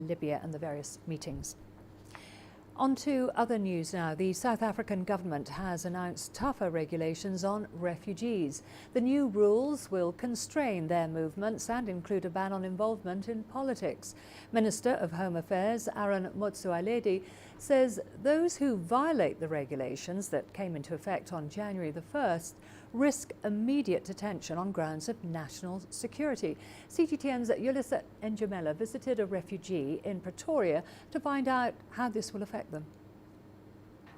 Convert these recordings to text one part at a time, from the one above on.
Libya and the various meetings. On to other news now. The South African government has announced tougher regulations on refugees. The new rules will constrain their movements and include a ban on involvement in politics. Minister of Home Affairs Aaron Motsoaledi says those who violate the regulations that came into effect on January the 1st risk immediate detention on grounds of national security. CGTN's Yolisa Njamela visited a refugee in Pretoria to find out how this will affect them.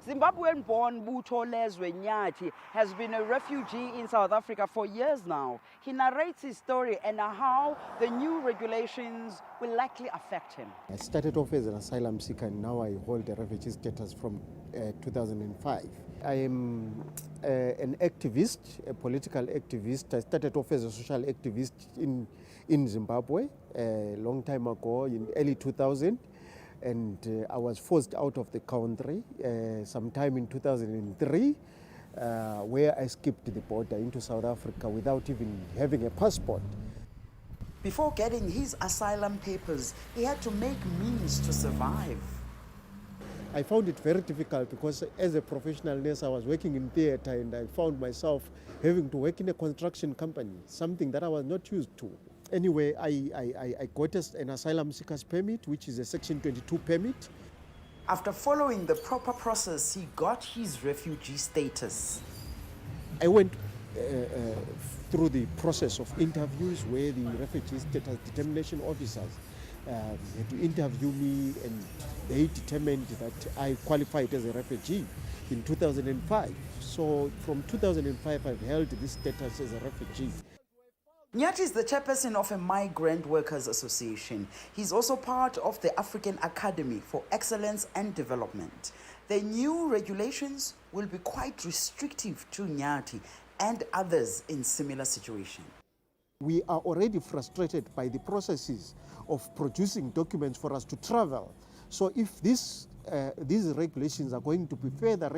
Zimbabwean-born Butho Lezwe Nyathi has been a refugee in South Africa for years now. He narrates his story and how the new regulations will likely affect him. I started off as an asylum seeker and now I hold a refugee status from 2005. I am an activist, a political activist. I started off as a social activist in Zimbabwe a long time ago, in early 2000. And I was forced out of the country sometime in 2003, where I skipped the border into South Africa without even having a passport. Before getting his asylum papers, he had to make means to survive. I found it very difficult because as a professional nurse, I was working in theatre and I found myself having to work in a construction company, something that I was not used to. Anyway, I got an asylum seeker's permit, which is a Section 22 permit. After following the proper process, he got his refugee status. I went through the process of interviews where the refugee status determination officers had to interview me, and they determined that I qualified as a refugee in 2005. So from 2005, I've held this status as a refugee. Nyathi is the chairperson of a migrant workers association. He's also part of the African Academy for Excellence and Development. The new regulations will be quite restrictive to Nyathi and others in similar situations. We are already frustrated by the processes of producing documents for us to travel. So if these regulations are going to be further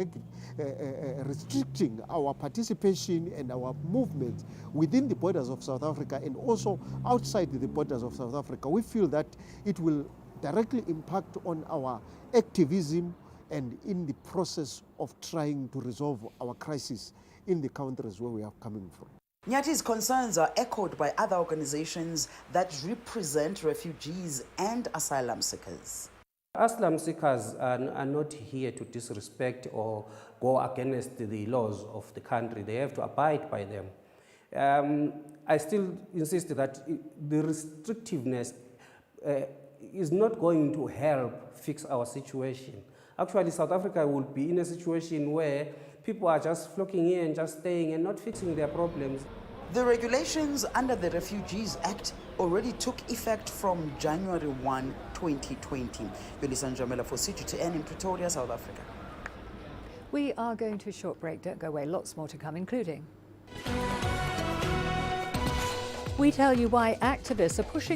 restricting our participation and our movement within the borders of South Africa and also outside the borders of South Africa, we feel that it will directly impact on our activism and in the process of trying to resolve our crisis in the countries where we are coming from. Nyathi's concerns are echoed by other organizations that represent refugees and asylum seekers. Asylum seekers are not here to disrespect or go against the laws of the country. They have to abide by them. I still insist that the restrictiveness is not going to help fix our situation. Actually, South Africa will be in a situation where people are just flocking here and just staying and not fixing their problems. The regulations under the Refugees Act already took effect from January 1, 2020. Yolisa Njamela for CGTN in Pretoria, South Africa. We are going to a short break. Don't go away. Lots more to come, including we tell you why activists are pushing